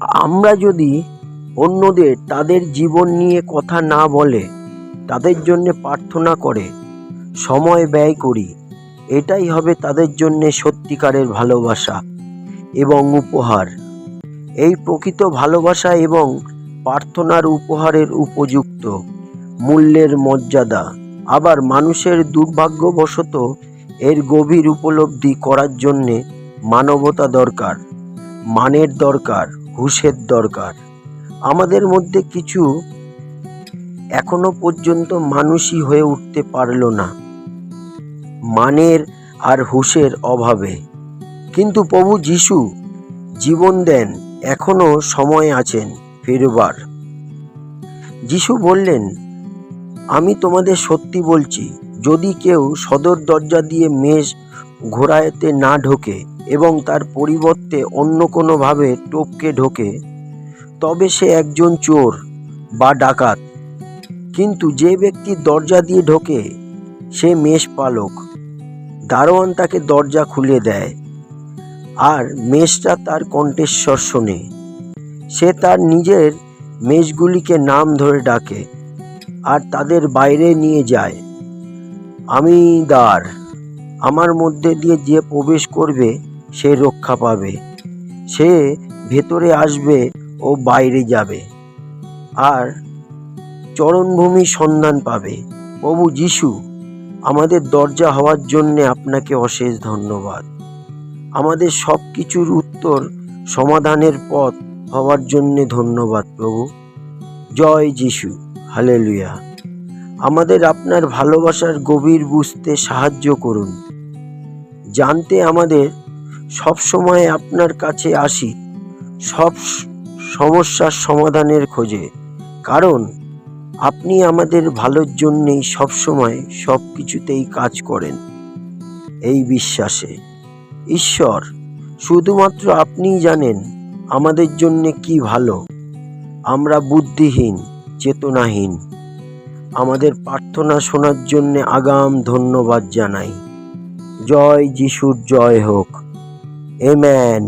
আমরা যদি অন্যদের তাদের জীবন নিয়ে কথা না বলে, তাদের জন্য প্রার্থনা করে সময় ব্যয় করি, এটাই হবে তাদের জন্য সত্যিকারের ভালোবাসা এবং উপহার। এই প্রকৃত ভালোবাসা এবং প্রার্থনার উপহারের উপযুক্ত মূল্যের মর্যাদা। আবার মানুষের দুর্ভাগ্যবশত এর গভীর উপলব্ধি করার জন্যে মানবতা দরকার, মানের দরকার, হুঁশের দরকার। আমাদের মধ্যে কিছু এখনো পর্যন্ত মানুষই হয়ে উঠতে পারল না, মানের আর হুঁশের অভাবে। কিন্তু প্রভু যিশু জীবন দেন, এখনো সময় আছেন ফিরবার। যিশু বললেন, আমি তোমাদের সত্যি বলছি, যদি কেউ সদর দরজা দিয়ে মেষ ঘোড়াতে না ঢোকে এবং তার পরিবর্তে অন্য কোনোভাবে টপকে ঢোকে, তবে সে একজন চোর বা ডাকাত। কিন্তু যে ব্যক্তি দরজা দিয়ে ঢোকে সে মেষ পালক। দারোয়ান তাকে দরজা খুলে দেয়, আর মেষটা তার কণ্ঠস্বর শোনে। সে তার নিজের মেষগুলিকে নাম ধরে ডাকে আর তাদের বাইরে নিয়ে যায়। আমি দ্বার, আমার মধ্যে দিয়ে যে প্রবেশ করবে সে রক্ষা পাবে। সে ভেতরে আসবে ও বাইরে যাবে আর চরণভূমি সন্ধান পাবে। প্রভু যিশু আমাদের দরজা হওয়ার জন্যে আপনাকে অশেষ ধন্যবাদ। আমাদের সব কিছুর উত্তর, সমাধানের পথ হওয়ার জন্যে ধন্যবাদ প্রভু। জয় যিশু, হালেলুয়া। আমাদের আপনার ভালোবাসার গভীর বুঝতে সাহায্য করুন, জানতে আমাদের সব সময় আপনার কাছে আসি সব সমস্যার সমাধানের খোঁজে, কারণ আপনি আমাদের ভালোর জন্যেই সবসময় সব কিছুতেই কাজ করেন। এই বিশ্বাসে, ঈশ্বর, শুধুমাত্র আপনিই জানেন আমাদের জন্যে কি ভালো। আমরা বুদ্ধিহীন, চেতনাহীন। আমাদের প্রার্থনা শোনার জন্যে আগাম ধন্যবাদ জানাই। জয় যিশুর জয় হোক। আমেন।